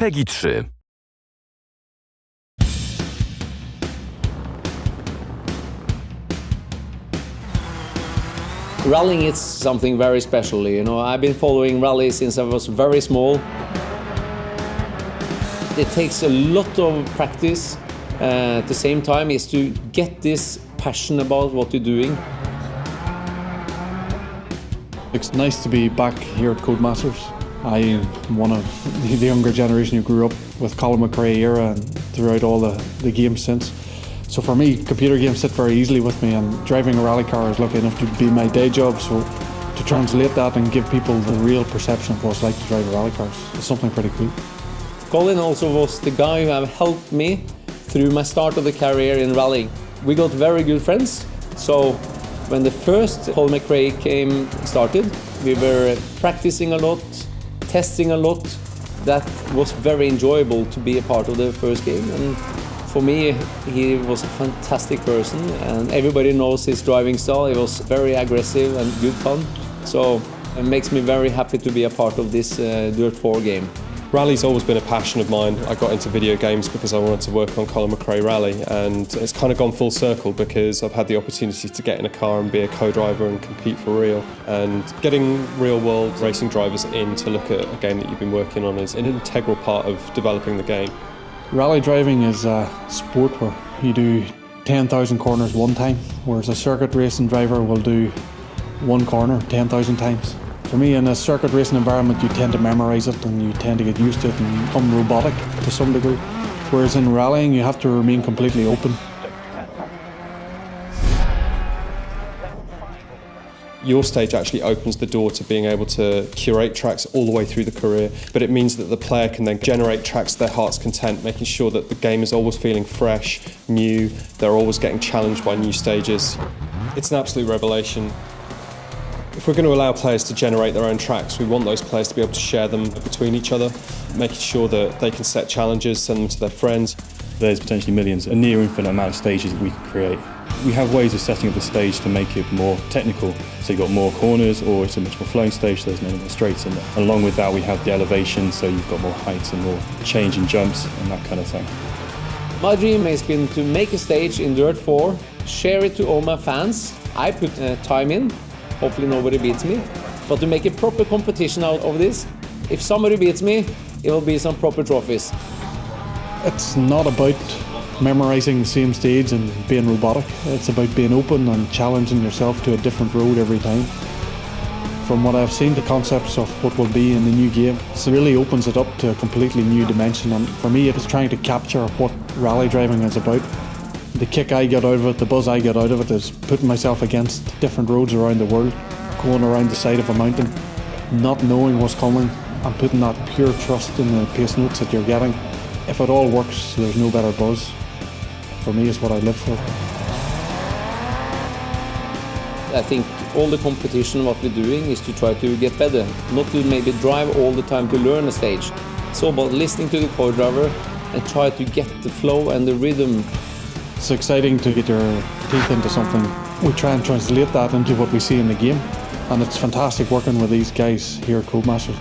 PEGI 3. Rallying is something very special, you know. I've been following rally since I was very small. It takes a lot of practice. At the same time is to get this passion about what you're doing. It's nice to be back here at Codemasters. I'm one of the younger generation who grew up with Colin McRae era and throughout all the games since. So for me, computer games sit very easily with me, and driving a rally car is lucky enough to be my day job. So to translate that and give people the real perception of what it's like to drive a rally car is something pretty cool. Colin also was the guy who have helped me through my start of the career in rallying. We got very good friends. So when the first Colin McRae started, we were practicing a lot, testing a lot. That was very enjoyable to be a part of the first game. And for me, he was a fantastic person, and everybody knows his driving style. He was very aggressive and good fun. So it makes me very happy to be a part of this Dirt 4 game. Rally's always been a passion of mine. I got into video games because I wanted to work on Colin McRae Rally, and it's kind of gone full circle because I've had the opportunity to get in a car and be a co-driver and compete for real. And getting real-world racing drivers in to look at a game that you've been working on is an integral part of developing the game. Rally driving is a sport where you do 10,000 corners one time, whereas a circuit racing driver will do one corner 10,000 times. For me, in a circuit racing environment, you tend to memorise it and you tend to get used to it and you become robotic to some degree. Whereas in rallying, you have to remain completely open. Your stage actually opens the door to being able to curate tracks all the way through the career, but it means that the player can then generate tracks to their heart's content, making sure that the game is always feeling fresh, new, they're always getting challenged by new stages. It's an absolute revelation. If we're going to allow players to generate their own tracks, we want those players to be able to share them between each other, making sure that they can set challenges, send them to their friends. There's potentially millions, a near infinite amount of stages that we can create. We have ways of setting up the stage to make it more technical. So you've got more corners, or it's a much more flowing stage, so there's many more straights in there. And along with that, we have the elevation, so you've got more heights and more change in jumps and that kind of thing. My dream has been to make a stage in Dirt 4, share it to all my fans. I put time in, hopefully nobody beats me, but to make a proper competition out of this. If somebody beats me, it will be some proper trophies. It's not about memorising the same stage and being robotic. It's about being open and challenging yourself to a different road every time. From what I've seen, the concepts of what will be in the new game, it really opens it up to a completely new dimension. And for me, it's trying to capture what rally driving is about. The kick I get out of it, the buzz I get out of it is putting myself against different roads around the world, going around the side of a mountain, not knowing what's coming and putting that pure trust in the pace notes that you're getting. If it all works, there's no better buzz. For me, it's what I live for. I think all the competition, what we're doing is to try to get better, not to maybe drive all the time to learn a stage. It's all about listening to the co-driver and try to get the flow and the rhythm. It's exciting to get your teeth into something. We try and translate that into what we see in the game, and it's fantastic working with these guys here at Codemasters.